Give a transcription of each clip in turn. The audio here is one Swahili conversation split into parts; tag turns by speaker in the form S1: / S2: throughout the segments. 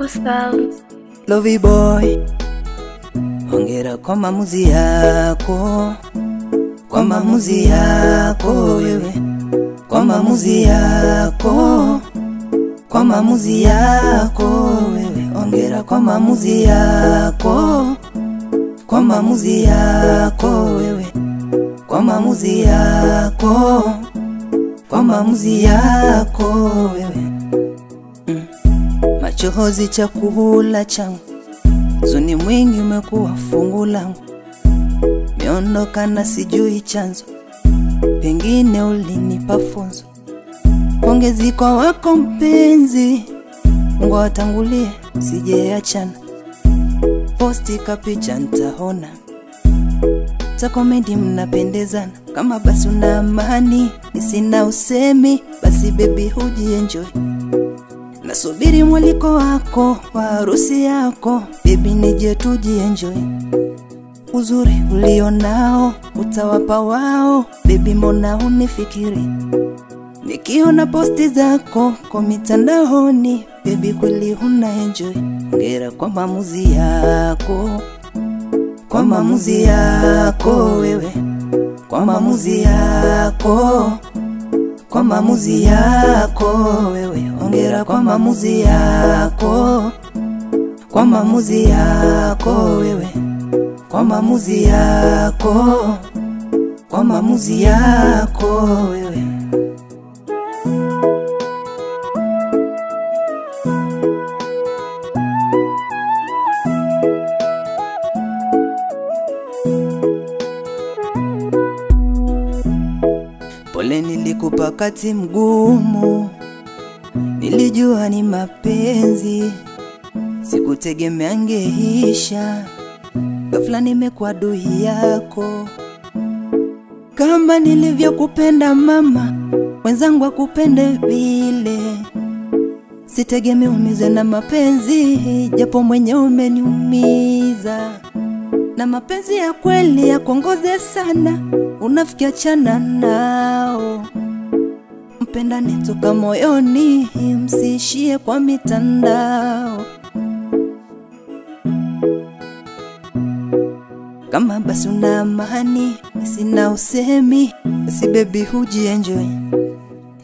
S1: Coco Sounds.
S2: Lovey boy, hongera kwa maamuzi yako, kwa maamuzi yako wewe, kwa maamuzi yako, kwa maamuzi yako wewe, hongera kwa maamuzi yako, kwa maamuzi yako wewe, kwa maamuzi yako, kwa maamuzi yako wewe. Machozi chakula changu, huzuni mwingi umekuwa fungu langu, meondoka na sijui chanzo, pengine ulinipa funzo. Pongezi kwa wako mpenzi, Mungu awatangulie sijeachana, posti kapicha nitaona, ta komedi mnapendezana, kama basi una amani nisina usemi, basi baby huji enjoy. Nasubiri mwaliko wako wa harusi yako, baby nije tuji enjoy. Uzuri ulionao utawapa wao, baby mbona unifikiri? Nikiona posti zako kwa mitandaoni, baby kweli huna enjoy. Hongera kwa maamuzi yako, kwa maamuzi yako wewe, kwa maamuzi yako, kwa maamuzi yako wewe, hongera kwa maamuzi yako, kwa maamuzi yako wewe, kwa maamuzi yako, kwa maamuzi yako wewe. Pole nilikupa wakati mgumu, nilijua ni mapenzi, sikutegemea ngeisha, ghafla nimekuwa adui yako. Kama nilivyokupenda mama, wenzangu akupende vile, sitegemea umize na mapenzi, japo mwenye umeniumiza. Na mapenzi ya kweli ya kuongoze sana, unafikia chana nao, mpendane toka moyoni, msiishie kwa mitandao. Kama basi una amani sina usemi, basi baby huji enjoy.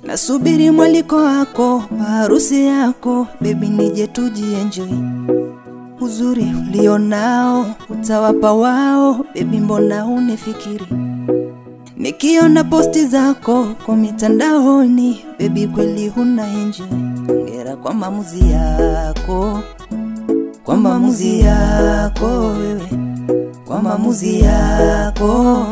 S2: Nasubiri mwaliko wako wa harusi yako, baby nije tuji enjoy. Uzuri ulionao utawapa wao, baby mbona unifikiri? Nikiona posti zako kwa mitandaoni, baby kweli huna enjoy. Hongera kwa maamuzi yako, kwa maamuzi yako wewe, kwa maamuzi yako,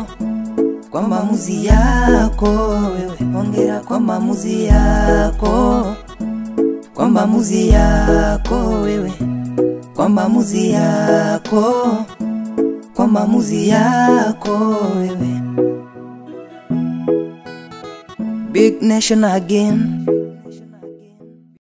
S2: kwa maamuzi yako wewe, hongera kwa maamuzi yako, kwa maamuzi yako wewe, kwa maamuzi yako, kwa maamuzi yako wewe. Big Nation again.